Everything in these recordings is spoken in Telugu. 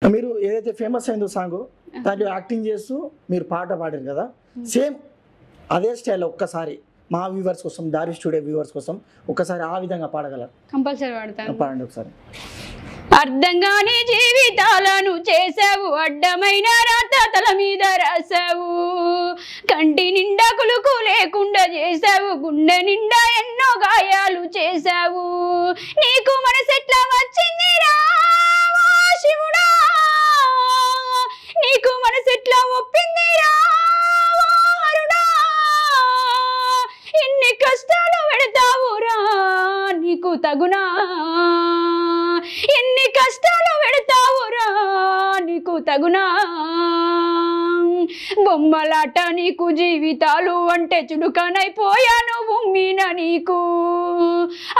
మీరు ఏదైతే ఫేమస్ అయిందో సాంగ్ దాంట్లో యాక్టింగ్ చేస్తూ మీరు పాట పాడారు కదా, సేమ్ అదే స్టైల్ ఒక్కసారి మా వ్యూవర్స్ కోసం, దారి స్టూడియో వ్యూవర్స్ కోసం ఒక్కసారి ఆ విధంగా పాడగలరు? కంపల్సరీ పాడతాను. పాడండి ఒకసారి. అర్థంగానే జీవితాలను చేసావు, అడ్డమైన రాత తల మీద రాసావు, కంటి నిండా కులుకు లేకుండా చేసావు, గుండె నిండా ఎన్నో గాయాలు చేసావు. నీకు మనసెట్లా వచ్చిందిరా శివుడా, నీకు మనసెట్లా ఒప్పిందిరా హరుడా, ఎన్ని కష్టాలు పెడతావురా నీకు తగునా, ఎన్ని కష్టాలు పెడతావురా నీకు తగునా. బొమ్మలాట నీకు జీవితాలు అంటే చుడుకనైపోయాను ఉమ్మిన నీకు.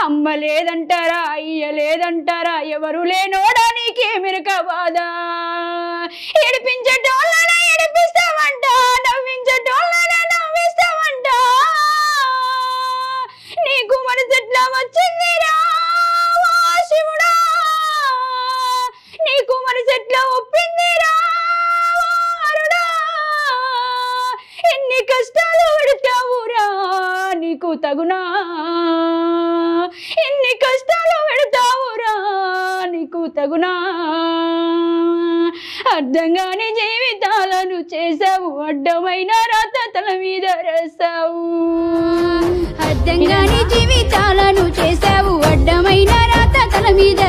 అమ్మ లేదంటారా, అయ్య లేదంటారా, ఎవరు లేనోడా నీకే మెరక బాధ. ఏడిపించేటోళ్ళనే ఏడిపిస్తావంట, నవ్వించేటోళ్ళనే నవ్విస్తావంట. నీకు మనసెట్లా వచ్చిందిరా శివుడా, నీకు మనసెట్లా ఒప్పిందిరా హరుడా, ఎన్ని కష్టాలు పెడతావురా నీకు తగునా, ఎన్ని కష్టాలు పెడతావురా నీకు తగునా. అర్థంగానే జీవితాలను చేసావు, అడ్డమైన రాత తల మీద రాసావు. అర్థంగానే జీవితాలను చేసావు, అడ్డమైన రాత తల మీద